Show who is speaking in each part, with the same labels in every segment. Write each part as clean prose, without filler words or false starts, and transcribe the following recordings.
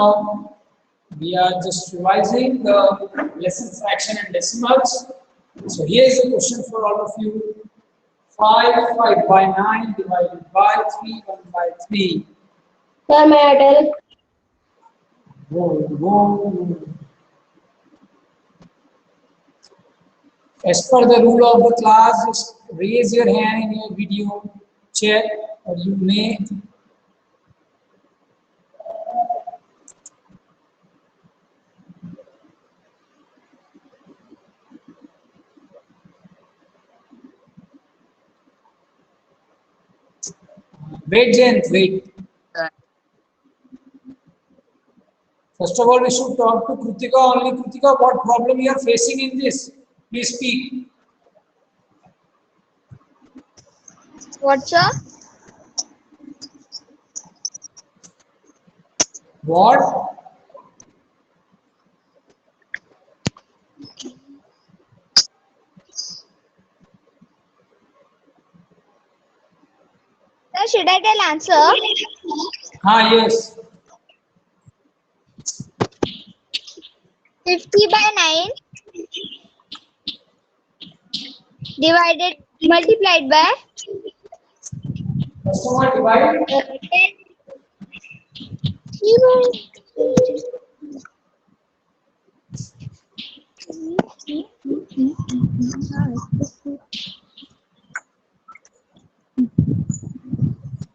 Speaker 1: Now we are just revising the lesson fraction and decimals. So here is a question for all of you. 5 by 9 divided by 3 1 by 3.
Speaker 2: Sir, may I tell?
Speaker 1: Whoa. As per the rule of the class, just raise your hand in your video chat, or you may wait, Jayant, wait. First of all, we should talk to Kritika only. Kritika, what problem you are facing in this? Please speak.
Speaker 3: What, sir?
Speaker 1: What?
Speaker 3: Sir, should I tell answer?
Speaker 1: Yes.
Speaker 3: 50 by 9 multiplied by
Speaker 1: First of all, divide.
Speaker 3: 10.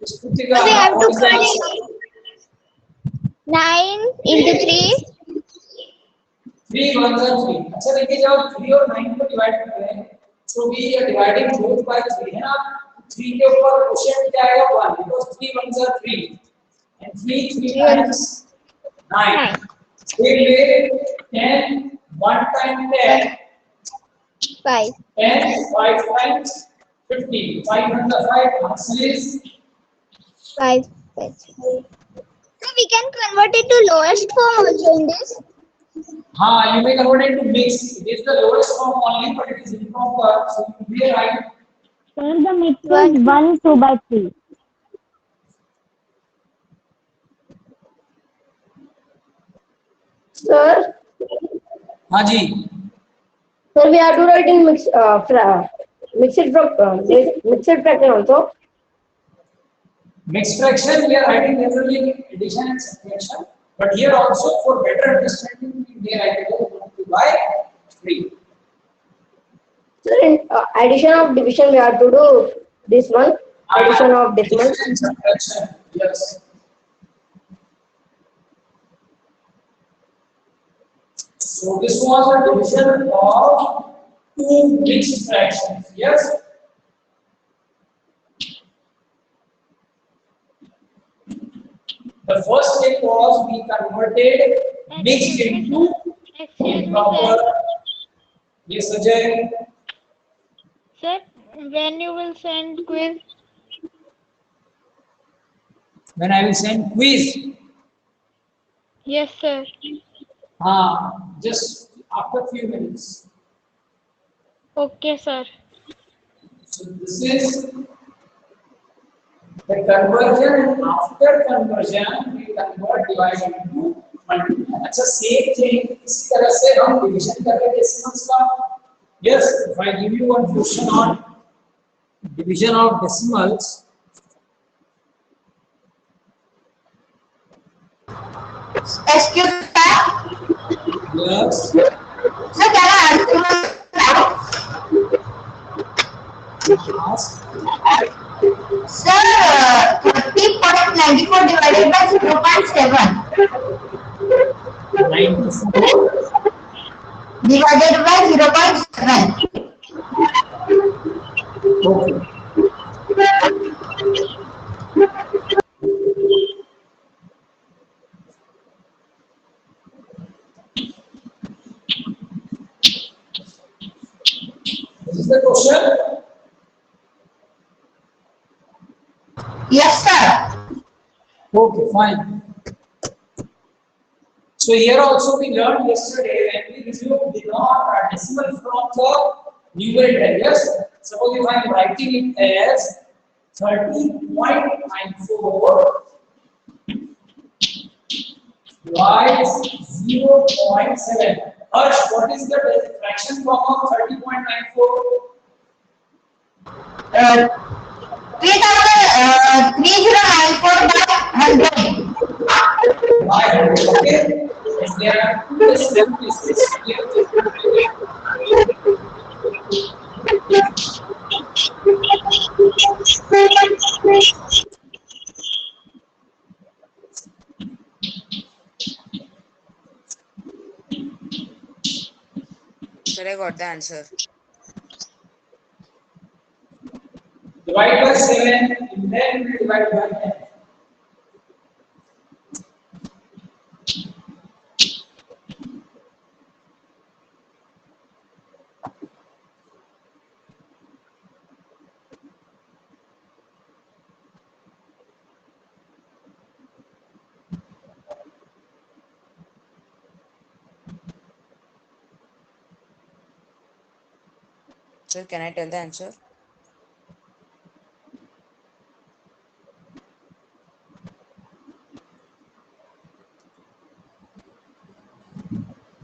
Speaker 1: Kritika,
Speaker 3: We have
Speaker 1: what
Speaker 3: to
Speaker 1: is the
Speaker 3: cut
Speaker 1: answer?
Speaker 3: 9 into 3.
Speaker 1: 3 1 3. अच्छा देखिए जब 3 और 9 को divide करते हैं तो we are dividing both by 3 है ना 3 के ऊपर क्वोशिएंट क्या आएगा 1 बिकॉज़ 3 1 are 3 and 3 times 9 फिर ले 10 1 time 10
Speaker 3: 5.
Speaker 1: 10 5 times 15 5 1 5 answer is
Speaker 3: 5. So we can convert it to lowest form also in this.
Speaker 1: you may convert it to mix. It is the lowest form only, but it is improper. So you will write.
Speaker 4: Sir, the mix is 1 2 by 3.
Speaker 2: Sir,
Speaker 1: ji.
Speaker 2: sir, we have to write in mixed fraction also.
Speaker 1: Mixed fraction, we are writing generally addition and subtraction, but here also for better understanding, we may write it as 1 by 3.
Speaker 2: Sir, in addition of division, we have to do this one. Addition of decimal.
Speaker 1: Addition and subtraction, yes. So this was a division of two mixed fractions, yes. The first step was we converted mixed into improper. Yes, Ajay.
Speaker 4: Sir, when you will send quiz?
Speaker 1: When I will send quiz,
Speaker 4: Yes, sir.
Speaker 1: just after few minutes.
Speaker 4: Okay, sir.
Speaker 1: So this is the conversion, and after conversion we convert divide into multiply. अच्छा same thing इसी तरह से हम division करके decimals का. Yes, if I give you one question on division of decimals.
Speaker 5: Excuse me,
Speaker 1: Yes.
Speaker 5: sir, can I ask you
Speaker 1: Ask.
Speaker 5: sir, 30.94 divided by 0.7
Speaker 1: 94
Speaker 5: divided by 0.7.
Speaker 1: Okay. This is the question.
Speaker 5: Yes, sir.
Speaker 1: Okay, fine. So here also we learned yesterday when we resume decimal from the numerator. Yes. Suppose if I am writing it as 30.94 y is 0.7. Harsh, what is the fraction form of 30.94?
Speaker 5: 3094 by 100.
Speaker 1: By 100. Okay. Yes, there are two decimal places.
Speaker 6: Sir, I got the answer.
Speaker 1: Divide by 7, and then we divide by 10.
Speaker 6: Sir, can I tell the answer?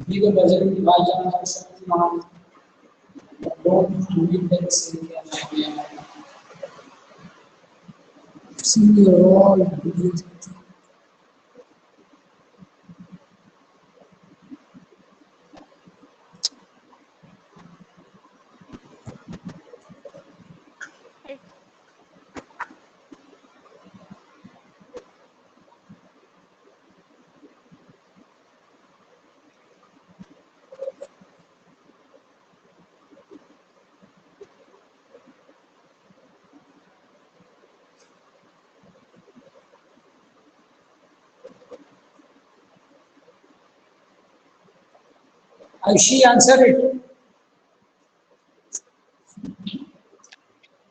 Speaker 1: Be the budget divide by 71. Don't read the same idea. See your all videos. Aishi, answer it.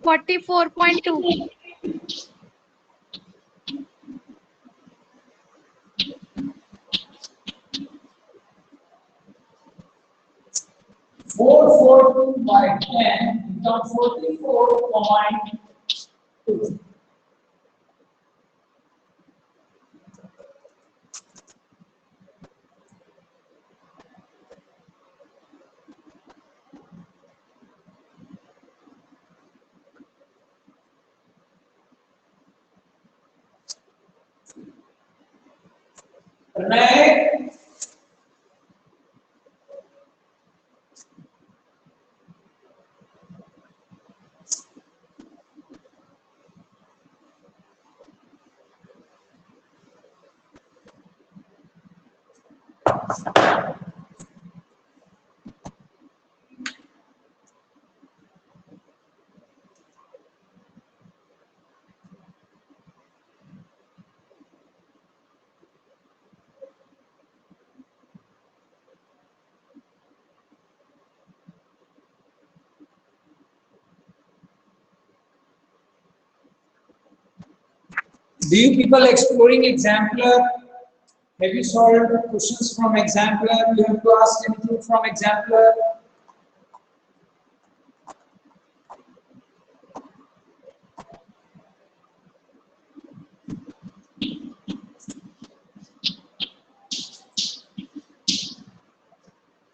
Speaker 4: 44.2.
Speaker 1: 442 by 10 becomes 44.2. Right? Do you people exploring exemplar? Have you solved questions from exemplar? You have to ask anything from exemplar?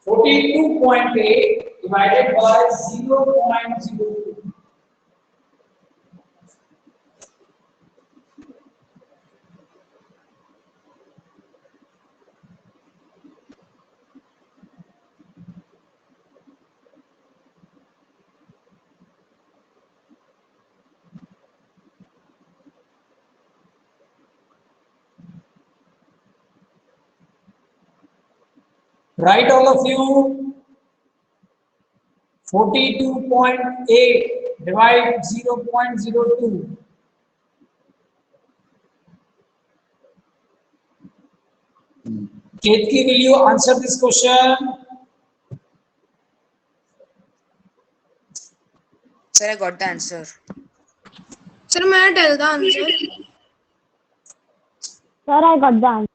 Speaker 1: (42.8) divided by 0.02. Right, all of you. 42.8 divide 0.02. Ketki, will you answer this question?
Speaker 6: Sir, I got the answer.
Speaker 7: Sir, may I tell the answer?
Speaker 2: Sir, I got the answer.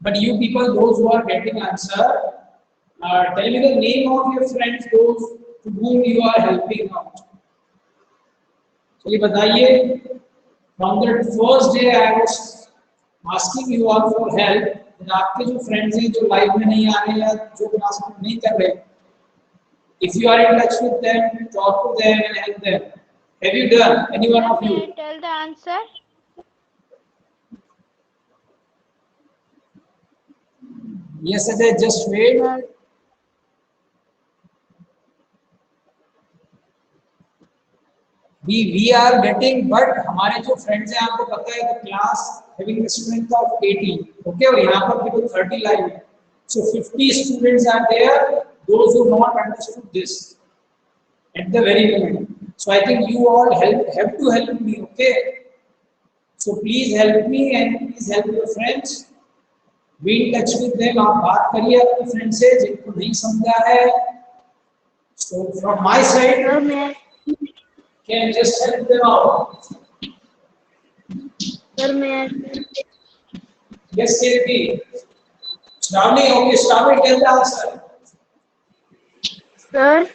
Speaker 1: But you people, those who are getting answer, tell me the name of your friends, those to whom you are helping out. चलिए बताइए, from the first day I was asking you all for help, आपके जो friends हैं जो live में नहीं आ रहे या जो क्लास में नहीं कर रहे, if you are in touch with them, talk to them and help them. Have you done, any one of
Speaker 4: Can I
Speaker 1: you?
Speaker 4: tell the answer?
Speaker 1: Yes, Ajay, just wait. We are getting, but हमारे जो friends हैं आपको पता है कि class having a strength of 80, okay, और यहाँ पर केवल 30 लाइव है, so 50 students are there, those who not understood this at the very moment. So I think you all have to help me, okay? So please help me and please help your friends. Be in touch with them. आप बात करिए अपने friend से जिनको नहीं समझा है. So from my side, can just help them out.
Speaker 2: Sir, may I?
Speaker 1: Yes, Kirti. Shravani, okay, Shravani, tell the answer.
Speaker 2: Sir,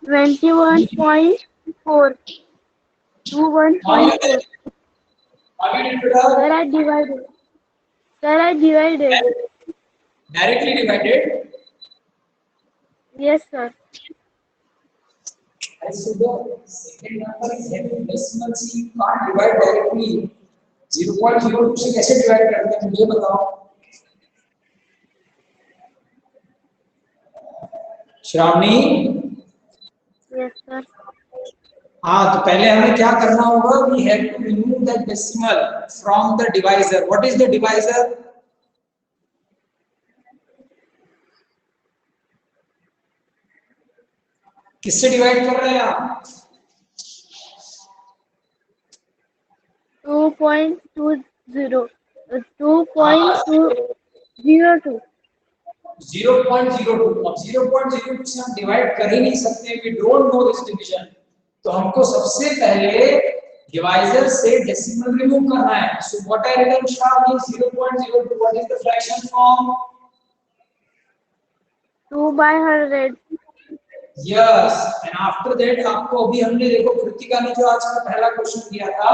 Speaker 2: 21.4. 21.4.
Speaker 1: How you did it?
Speaker 2: Sir, I divided. Sir, I divided.
Speaker 1: Directly divided.
Speaker 2: Yes, sir.
Speaker 1: I said the second number is having decimal, so you can't divide directly. 0.02 से कैसे divide करते हैं मुझे बताओ. Shravani.
Speaker 2: Yes, sir.
Speaker 1: हाँ, तो पहले हमें क्या करना होगा? We have to remove the decimal from the divisor. What is the divisor? किससे डिवाइड कर रहे हैं आप?
Speaker 2: 2.20. 2.202.
Speaker 1: 0.02. अब 0.02 से हम डिवाइड कर ही नहीं सकते. We don't know this division. तो हमको सबसे पहले डिवाइजर से डेसिमल रिमूव करना है. So what I written Shravani, 0.02. What is the fraction form?
Speaker 2: 2/100.
Speaker 1: Yes. And after that आपको अभी हमने देखो कृतिका ने जो आज का पहला क्वेश्चन दिया था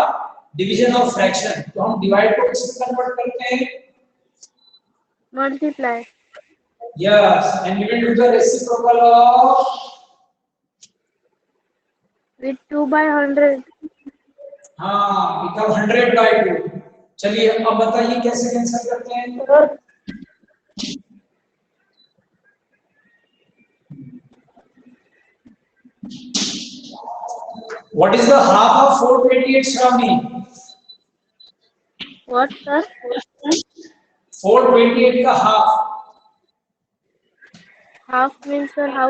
Speaker 1: डिवीजन ऑफ फ्रैक्शन, तो हम डिवाइड को किसमें कन्वर्ट करते हैं?
Speaker 2: Multiply.
Speaker 1: Yes. And we will do the reciprocal of
Speaker 2: With 2/100.
Speaker 1: हाँ, become 100/2. चलिए अब बताइए कैसे कैंसिल करते हैं? What is the half of 428, Shravani?
Speaker 2: What, sir?
Speaker 1: 428 का half.
Speaker 2: Half means, sir, how?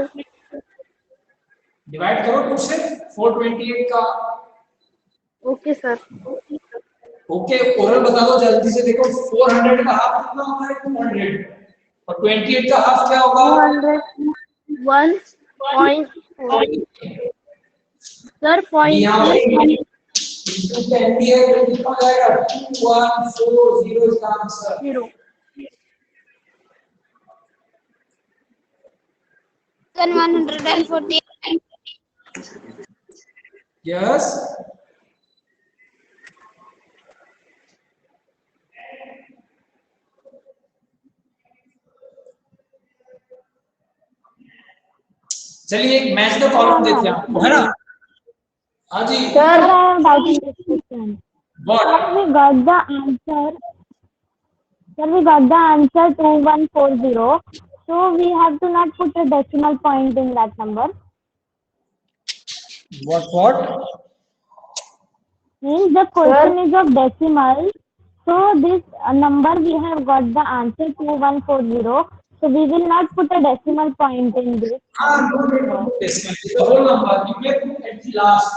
Speaker 1: Divide करो 2 से. 428 का.
Speaker 2: Okay, sir.
Speaker 1: ओके, ओरल बता दो जल्दी से. देखो 400 का हाफ कितना होगा? 200. और 28 का हाफ क्या होगा?
Speaker 2: 201.4. Sir,
Speaker 1: यहाँ
Speaker 2: 0.3.
Speaker 1: पे इंटू 10 भी है तो कितना हो जाएगा? 2140 इसका आंसर.
Speaker 3: Then 140.
Speaker 1: यस. चलिए एक मैच द कॉलम देखते हैं आपको, है ना? हाँ जी.
Speaker 2: Sir,
Speaker 1: What?
Speaker 8: We got the answer. Sir, we got the answer 2140. So we have to not put a decimal point in that number.
Speaker 1: What?
Speaker 8: Means the question is of decimal. So this number we have got the answer 2140. So we will not put a decimal point in this.
Speaker 1: No decimal. The whole number you may put at the last.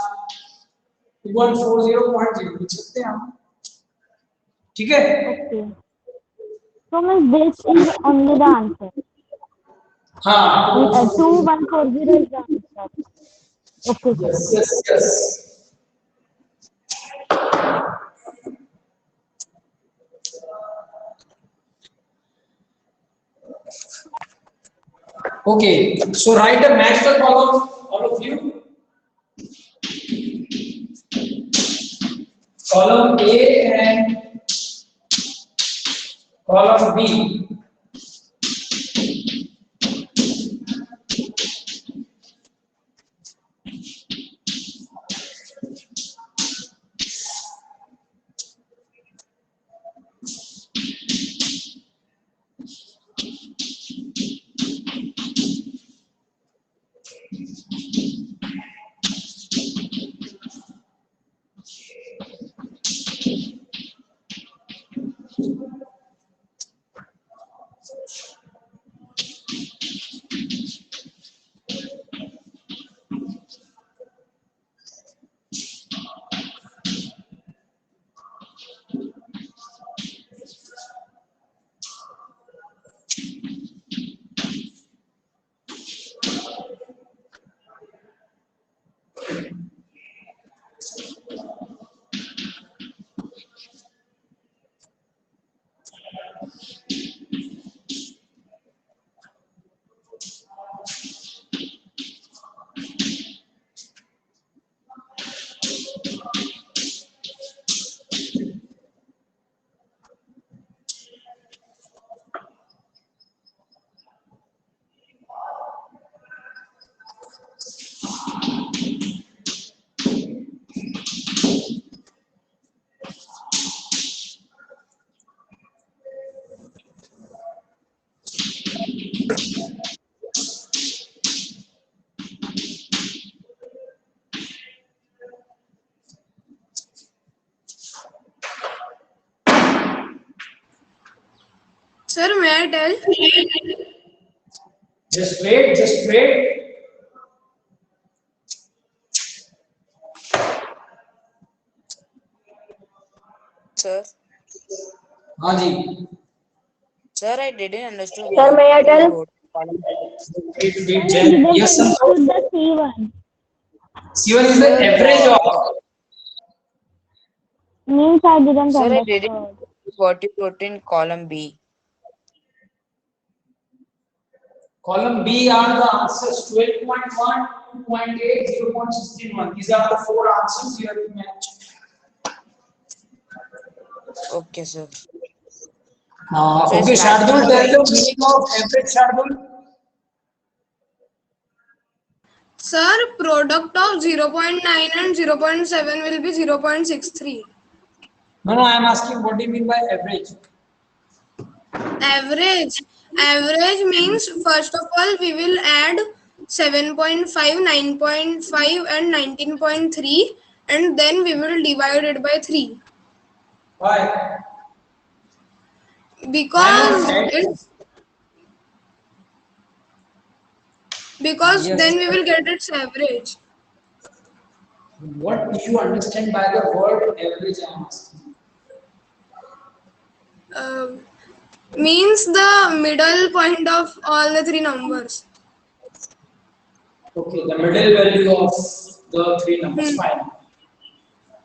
Speaker 1: 2140.0 लिख सकते हैं हम. ठीक है?
Speaker 8: Okay. So means this is only the answer.
Speaker 1: हाँ.
Speaker 8: 2140 is the answer. Okay.
Speaker 1: Yes. Okay, so write a match the column, all of you. column A and column B.
Speaker 7: Sir, may I tell?
Speaker 1: Just wait, just wait.
Speaker 6: Sir.
Speaker 1: हाँ जी.
Speaker 6: Sir, I didn't understand.
Speaker 2: Sir, may I tell?
Speaker 6: Column.
Speaker 1: Wait,
Speaker 8: I
Speaker 1: Jen.
Speaker 8: didn't
Speaker 1: Yes,
Speaker 8: understood the C1.
Speaker 1: C1 is the average of.
Speaker 8: Means I didn't
Speaker 6: Sir, I
Speaker 8: understand.
Speaker 6: didn't what you wrote in column B.
Speaker 1: Column B are the answers 12.1, 2.8, 0.16. These are the four answers you have to match.
Speaker 6: Okay, sir.
Speaker 1: Okay, Shardul, tell the meaning of average, Shardul.
Speaker 7: Sir, product of 0.9 and 0.7 will be 0.63.
Speaker 1: No, I am asking what do you mean by average?
Speaker 7: Average means, first of all, we will add 7.5, 9.5 and 19.3 and then we will divide it by 3.
Speaker 1: Why?
Speaker 7: Because
Speaker 1: Yes.
Speaker 7: then we will get its average.
Speaker 1: What do you understand by the word average? I am asking.
Speaker 7: Means the middle point of all the three numbers.
Speaker 1: Okay, the middle value of the three numbers. Fine.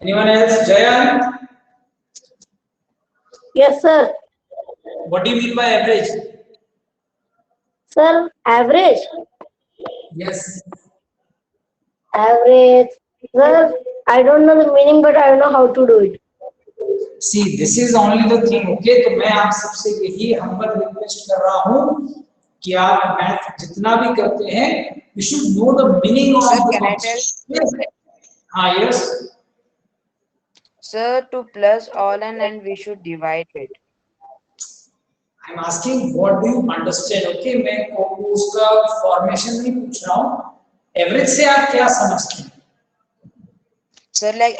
Speaker 1: Anyone else? Jayan?
Speaker 2: Yes, sir.
Speaker 1: What do you mean by average?
Speaker 2: Sir, average.
Speaker 1: Yes.
Speaker 2: Average. Sir, I don't know the meaning, but I know how to do it.
Speaker 1: See, this is only the thing. Okay, तो मैं आप सबसे यही humble request कर रहा हूँ कि आप मैथ जितना भी करते हैं, you should know the meaning of
Speaker 6: Sir,
Speaker 1: the
Speaker 6: can I
Speaker 1: concept. हाँ, yes.
Speaker 6: Sir, to plus all and we should divide it.
Speaker 1: I'm asking what do you understand? Okay, मैं उसका formation नहीं पूछ रहा हूँ. Average से आप क्या समझते हैं?
Speaker 6: Sir, like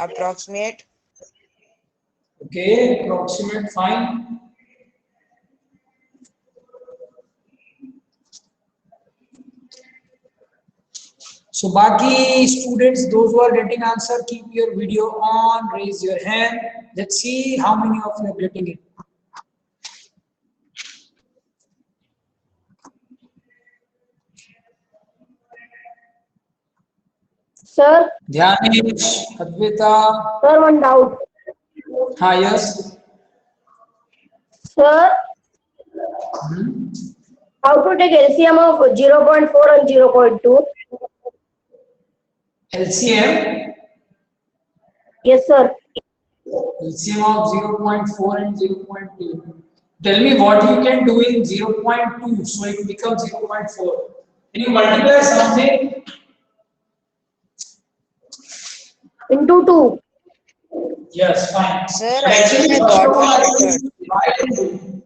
Speaker 6: approximate.
Speaker 1: Okay, approximate, fine. So, Baki students, those who are getting answer, keep your video on, raise your hand. Let's see how many of you are getting it.
Speaker 2: Sir,
Speaker 1: Dhyanish, Advita.
Speaker 2: sir, one doubt.
Speaker 1: Hi, yes.
Speaker 2: Sir, how to take LCM of 0.4 and 0.2?
Speaker 1: LCM.
Speaker 2: Yes, sir.
Speaker 1: LCM of 0.4 and 0.2. Tell me what you can do in 0.2 so it becomes 0.4. Can you multiply something?
Speaker 2: Into 2.
Speaker 1: Yes, fine.
Speaker 6: Sir,
Speaker 1: But
Speaker 6: I
Speaker 1: actually,
Speaker 6: think I
Speaker 1: first
Speaker 6: got
Speaker 1: of all, I
Speaker 6: the
Speaker 1: think you
Speaker 6: method.
Speaker 1: should divide and do.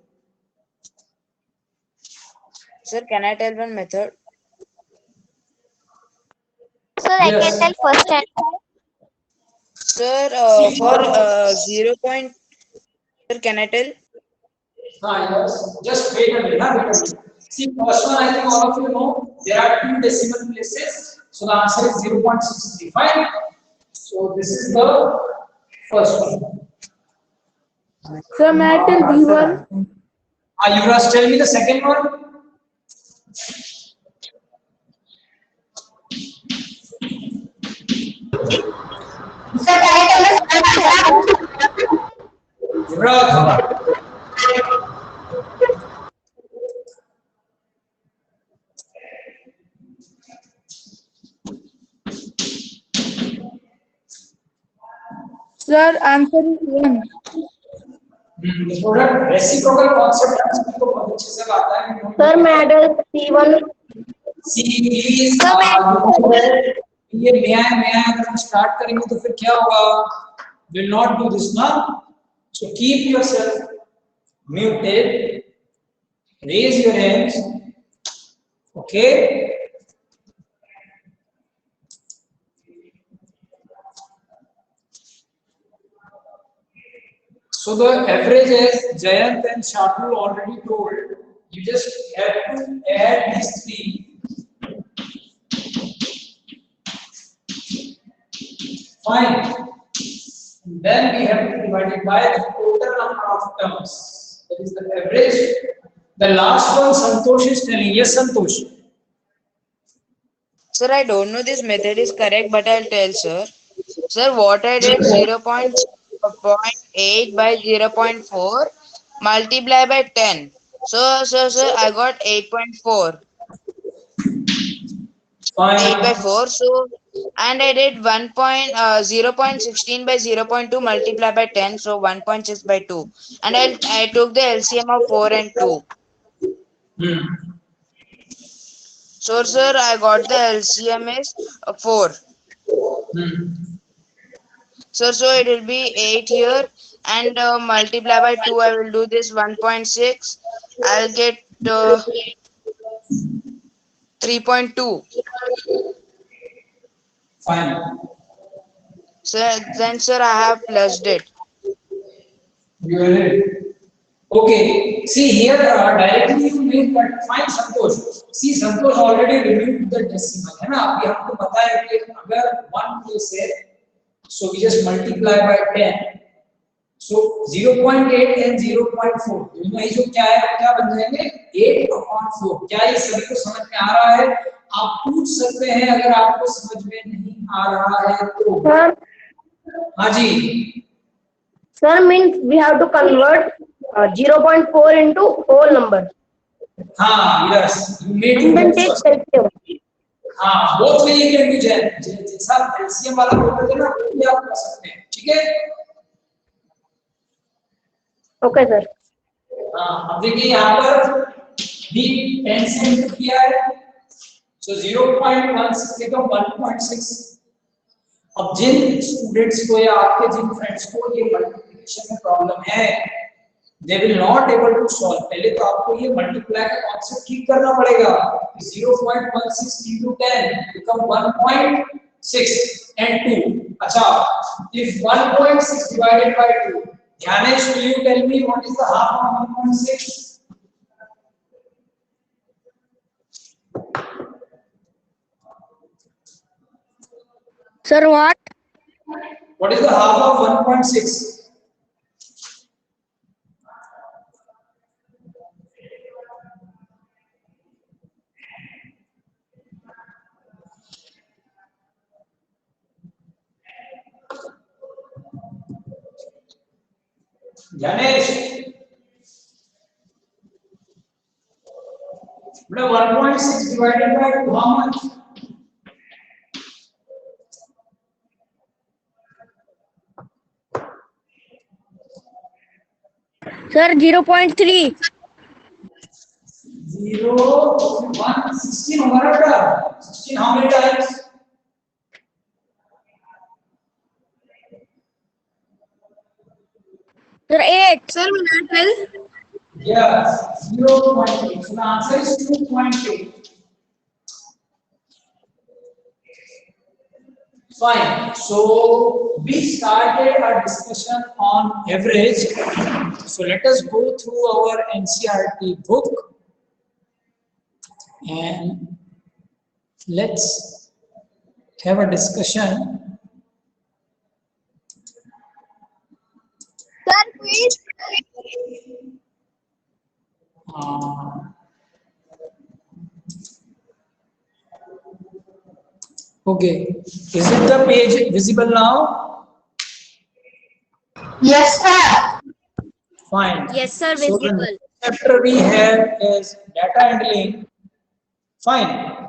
Speaker 6: Sir, can I tell one method?
Speaker 3: Sir, I can
Speaker 1: Yes.
Speaker 3: tell first and
Speaker 6: Sir,
Speaker 1: See,
Speaker 6: for
Speaker 1: first,
Speaker 6: 0. Sir, can I tell?
Speaker 1: yes. Just wait a minute. Wait a minute. See, first one, I think all of you know there are two decimal places. So the answer is 0.635. So this is the first one.
Speaker 2: Sir, may I tell B1?
Speaker 1: You must tell me the second one.
Speaker 5: Sir, can I tell the
Speaker 1: Yuvraj.
Speaker 5: Sir, answer is 1.
Speaker 1: थोड़ा reciprocal concept आपको बहुत अच्छे से आता है.
Speaker 2: Sir, may I tell C1?
Speaker 1: C please
Speaker 3: Sir,
Speaker 1: ये मैं अगर हम स्टार्ट करेंगे तो फिर क्या होगा? विल नॉट डू दिस ना. So keep yourself muted, raise your hands. Okay. So the average, as Jayant and Shatu already told, you just have to add these three. Fine. Then we have to divide it by the total number of terms. That is the average. The last one, Santosh is telling. Yes, Santosh.
Speaker 6: Sir, I don't know this method is correct, but I'll tell, sir. Sir, what I did 0.8 by 0.4 multiply by 10. So, sir, I got 8.4. 8 by
Speaker 1: Fine.
Speaker 6: 4. So, and I did 0.16 by 0.2 multiply by 10. So, 1.6 by 2. And I took the LCM of 4 and 2. So, sir, I got the LCM is 4. So it will be 8 here and multiply by 2. I will do this 1.6. I'll get 3.2.
Speaker 1: Fine.
Speaker 6: So then, sir, I have plused it.
Speaker 1: You are it. Okay. See here, directly you make that. Fine, Santosh. See, Santosh already removed the decimal. है ना? अभी हमको पता है कि अगर 1 place है, so we just multiply by 10. So 0.8 and 0.4 दोनों ही जो क्या है क्या बन जाएंगे 8/4. क्या ये सभी को समझ में आ रहा है? आप पूछ सकते हैं अगर आपको समझ में नहीं आ रहा है तो.
Speaker 2: Sir,
Speaker 1: हाँ जी.
Speaker 2: sir means we have to convert 0.4 into whole number.
Speaker 1: हाँ, yes. You need
Speaker 2: And then
Speaker 1: to
Speaker 2: take
Speaker 1: first.
Speaker 2: LCM.
Speaker 1: हाँ, both way you can do जैसा LCM वाला बोल रहे थे ना वो भी आप कर सकते हैं. ठीक है?
Speaker 2: Okay, sir.
Speaker 1: हाँ, अब देखिए यहाँ पर भी 10 से इंटू किया है. So 0.16 become 1.6. अब जिन स्टूडेंट्स को या आपके जिन फ्रेंड्स को ये मल्टीप्लिकेशन में प्रॉब्लम है, they will not able to solve. पहले तो आपको ये मल्टीप्लाई का कॉन्सेप्ट ठीक करना पड़ेगा. 0.16 into 10 become 1.6 and 2. अच्छा, if 1.6 divided by 2, Ganesh, will you tell me what is the half of 1.6?
Speaker 2: Sir, what?
Speaker 1: What is the half of 1.6? Ganesh, but 1.6 divided by 2, how much?
Speaker 2: Sir, 0.3.
Speaker 1: 0, 1, 16 होगा ना बेटा? 16 how many times?
Speaker 2: Sir, 8.
Speaker 7: Sir, will I tell?
Speaker 1: Yes, 0.8. So the answer is 2.8. Fine. So we started our discussion on average. So let us go through our NCERT book and let's have a discussion.
Speaker 3: Sir, please.
Speaker 1: Okay, is it the page visible now?
Speaker 5: Yes, sir.
Speaker 1: Fine.
Speaker 2: Yes, sir,
Speaker 1: So
Speaker 2: visible.
Speaker 1: the chapter we have is data handling. Fine.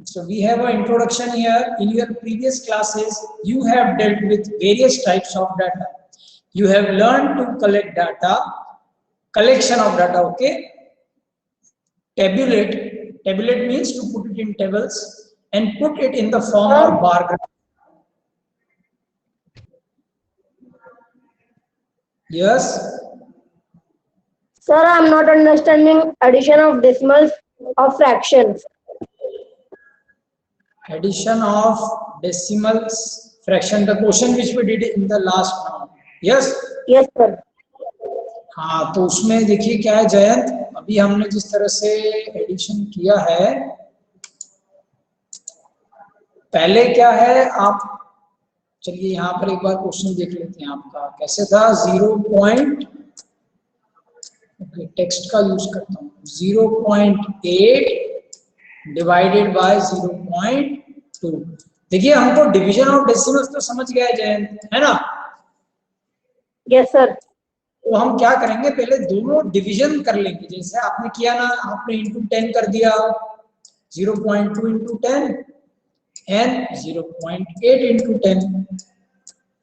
Speaker 1: So we have an introduction here. In your previous classes, you have dealt with various types of data. You have learned to collect data, collection of data, okay? Tabulate means to put it in tables and put it in the form of bar graph. Yes?
Speaker 2: Sir, I'm not understanding addition of decimals of fractions.
Speaker 1: Addition of decimals fraction, the question which we did in the last round. Yes?
Speaker 2: Yes, sir.
Speaker 1: हाँ, तो उसमें देखिए क्या है जयंत, अभी हमने जिस तरह से एडिशन किया है, पहले क्या है आप चलिए यहाँ पर एक बार क्वेश्चन देख लेते हैं आपका कैसे था. 0. ओके, टेक्स्ट का यूज करता हूँ. 0.8 डिवाइडेड बाय 0.2. देखिए हमको डिवीजन ऑफ डेसिमल्स तो समझ गया है जयंत, है ना?
Speaker 2: Yes sir.
Speaker 1: तो हम क्या करेंगे, पहले दोनों डिवीजन कर लेंगे, जैसे आपने किया ना, आपने इंटू 10 कर दिया, 0.2 इंटू 10 एंड 0.8 इंटू 10.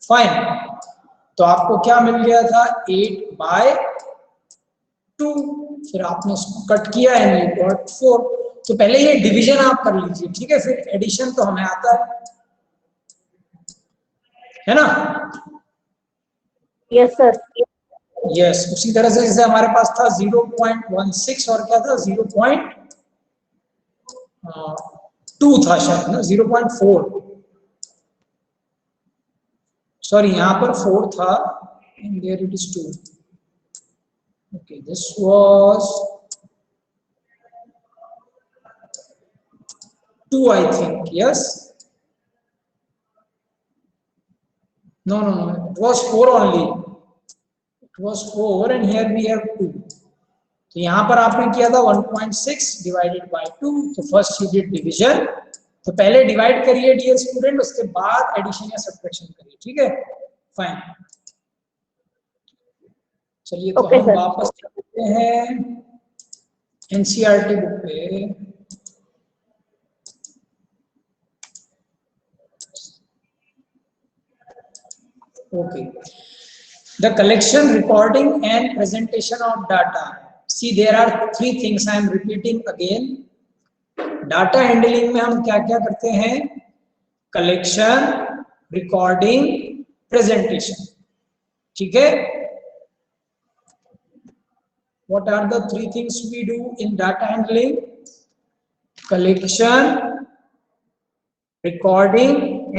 Speaker 1: फाइन. तो आपको क्या मिल गया था, 8/2. फिर आपने इसको कट किया एंड यू गॉट 4. तो पहले ये डिवीजन आप कर लीजिए, ठीक है? फिर एडिशन तो हमें आता है ना?
Speaker 2: Yes sir.
Speaker 1: यस, उसी तरह से जैसे हमारे पास था 0.16 और क्या था 0.2 था शायद ना, 0.4. सॉरी, यहाँ पर 4 था and there it is 2. Okay, this was 2 I think. Yes, no, it was 4 only. It was 4 and here we have 2. तो यहाँ पर आपने किया था 1.6 डिवाइडेड बाय 2. तो फर्स्ट यू डिड डिवीजन. तो पहले डिवाइड करिए डियर स्टूडेंट, उसके बाद एडिशन या सब्ट्रैक्शन करिए, ठीक है? फाइन. चलिए तो हम वापस चलते हैं एनसीईआरटी बुक पे. Okay. The collection, recording and presentation of data. See, there are 3 things I am repeating again. Data handling में हम क्या-क्या करते हैं? Collection, recording, presentation. ठीक है? What are the 3 things we do in data handling? Collection, recording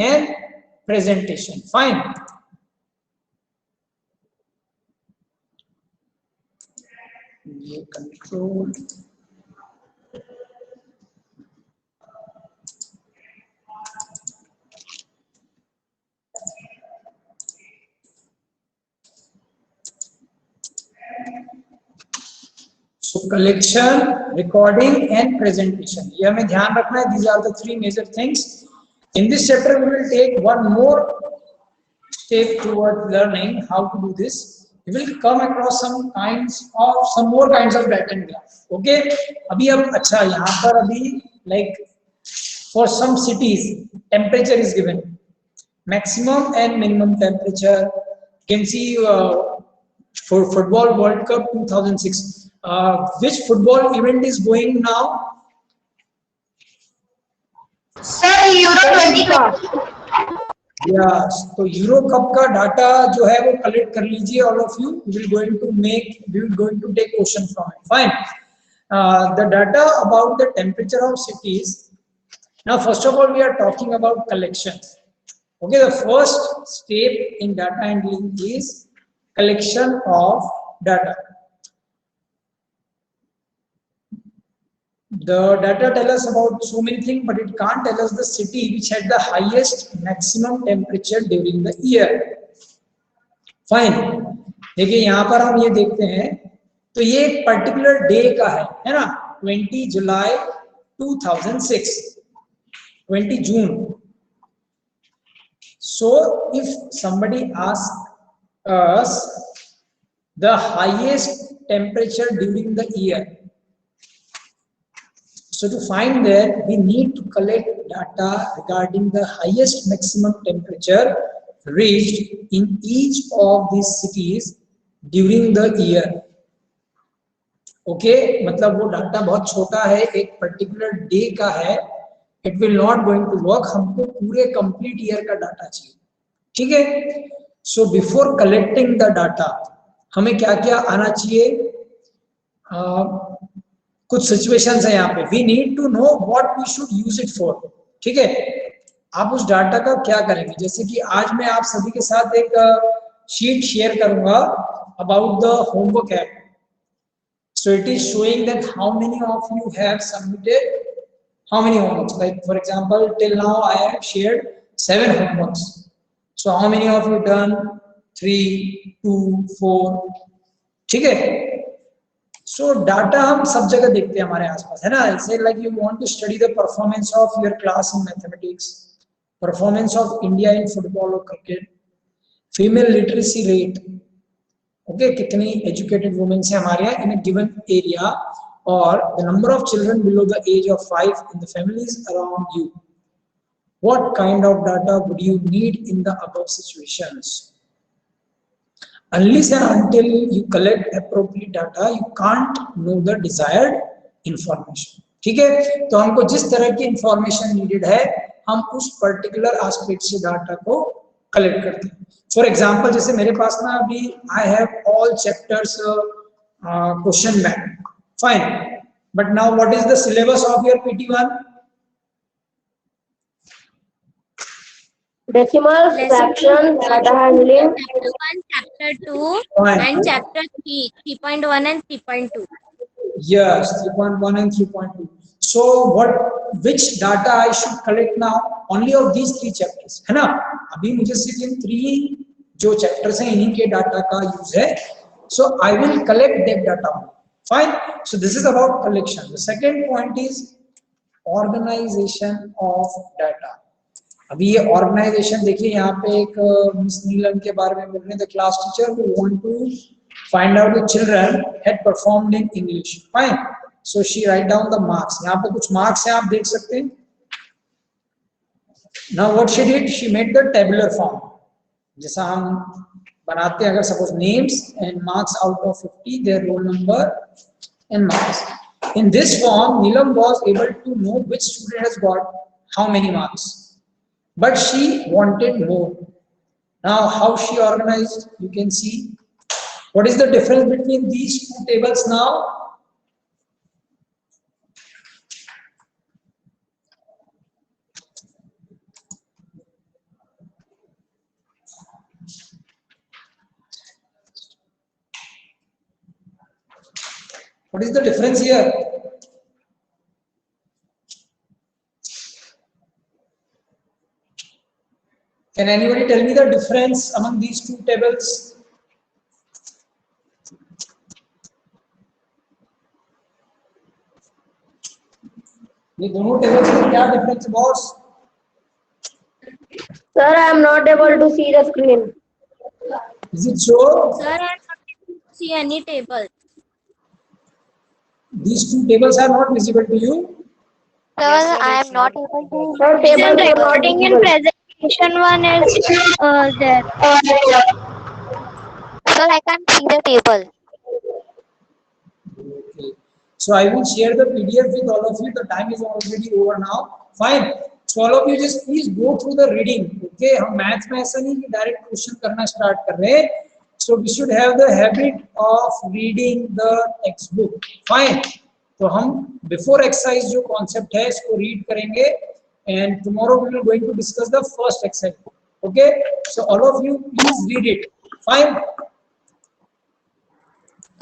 Speaker 1: and presentation. Fine. ये control so collection, recording and presentation, ये हमें ध्यान रखना है. These are the 3 major things. In this chapter we will take one more step toward learning how to do this. We will come across some more kinds of data and graph. Okay, अभी अब अच्छा यहाँ पर अभी like for some cities temperature is given, maximum and minimum temperature. You can see for Football World Cup 2006. Which football event is going now?
Speaker 5: Sir, Euro 2020.
Speaker 1: Yes, तो euro cup का data जो है वो कलेक्ट कर लीजिए all of you. We will going to take question from it. Fine. The data about the temperature of cities. Now, first of all, we are talking about collection. Okay, the first step in data handling is collection of data. The data tell us about so many things, but it can't tell us the city which had the highest maximum temperature during the year. Fine. देखिए यहाँ पर हम ये देखते हैं, तो ये एक पर्टिकुलर डे का है ना? 20 जुलाई 2006, 20 June. So if somebody asks us the highest temperature during the year, so to find that, we need to collect data regarding the highest maximum temperature reached in each of these cities during the year. Okay, मतलब वो data बहुत छोटा है, एक particular day का है. It will not going to work. हमको पूरे complete year का डाटा चाहिए. ठीक है? So before collecting the data, हमें क्या क्या आना चाहिए? कुछ सिचुएशंस है यहाँ पे. We need to know what we should use it for. ठीक है, आप उस डाटा का क्या करेंगे? जैसे कि आज मैं आप सभी के साथ एक शीट शेयर करूंगा about the homework app. So it is showing that how many of you have submitted how many homeworks. Like for example till now I have shared 7 homeworks. So how many of you done? 3, 2, 4. ठीक है. So data हम सब जगह देखते हैं हमारे आसपास, है ना? Say like you want to study the performance of your class in mathematics, performance of India in football or cricket, female literacy rate, okay, कितनी educated women से हमारे यहाँ in a given area, or the number of children below the age of 5 in the families around you. What kind of data would you need in the above situations? Unless and until you collect appropriate data, you can't know the desired information. ठीक है, तो हमको जिस तरह की information needed है, हम उस पर्टिकुलर एस्पेक्ट से डाटा को कलेक्ट करते हैं. फॉर एग्जांपल, जैसे मेरे पास ना अभी I have all chapters question bank. Fine, but now what is the syllabus of your PT1?
Speaker 2: Decimal, fraction, data handling.
Speaker 3: Chapter 1, Chapter 2,
Speaker 1: Fine.
Speaker 3: and Chapter 3, 3.1 and 3.2.
Speaker 1: Yes, 3.1 and 3.2. So which data I should collect now? Only of these 3 chapters, है ना? अभी मुझे सिर्फ इन 3 जो chapters हैं इन्हीं के data का यूज है. So I will collect that data. Fine. So this is about collection. The second point is organization of data. अभी ये ऑर्गेनाइजेशन देखिए, यहाँ पे एक मिस नीलम के बारे में बोल रहे हैं. The class teacher who want to find out the children had performed in English. Fine. So she write down the marks. यहाँ पे कुछ मार्क्स हैं, आप देख सकते हैं. Now what she did, she made the tabular form, जैसा हम बनाते हैं. अगर suppose names and marks out of 50, their roll number and marks. In this form Neelam was able to know which student has got how many marks. But she wanted more. Now, how she organized? You can see. What is the difference between these 2 tables now? What is the difference here? Can anybody tell me the difference among these 2 tables? ये दोनों tables में क्या difference है boss?
Speaker 2: Sir, I am not able to see the screen.
Speaker 1: Is it so?
Speaker 3: Sir, I am not able to see any table.
Speaker 1: These 2 tables are not visible to you?
Speaker 3: Sir, I am not able to.
Speaker 2: Sir, table
Speaker 3: Recording in presentation 1 is there. Sir, I can't see the table.
Speaker 1: Okay. So I will share the PDF with all of you. The time is already over now. Fine. So all of you just please go through the reading. Okay. हम maths में ऐसा नहीं कि direct question करना start कर रहे हैं. So we should have the habit of reading the textbook. Fine. तो हम before exercise जो concept है इसको read करेंगे and tomorrow we are going to discuss the first exercise. Okay. So all of you please read it. Fine.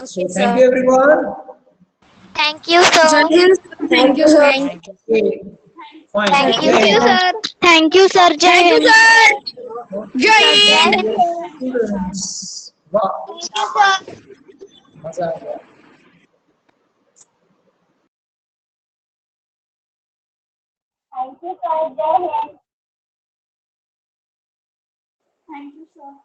Speaker 1: So thank you everyone.
Speaker 3: Thank you, sir.
Speaker 7: Jai Hind. Thank you, sir.
Speaker 1: Okay. Fine.
Speaker 3: Thank you,
Speaker 1: Okay.
Speaker 3: sir. Thank you, sir. Jai Hind.
Speaker 7: Jai Hind.
Speaker 1: Students. Wow.
Speaker 3: Thank you, sir.
Speaker 1: मजा आ गया.
Speaker 8: Thank you, sir. Jai Hind. Thank you, sir.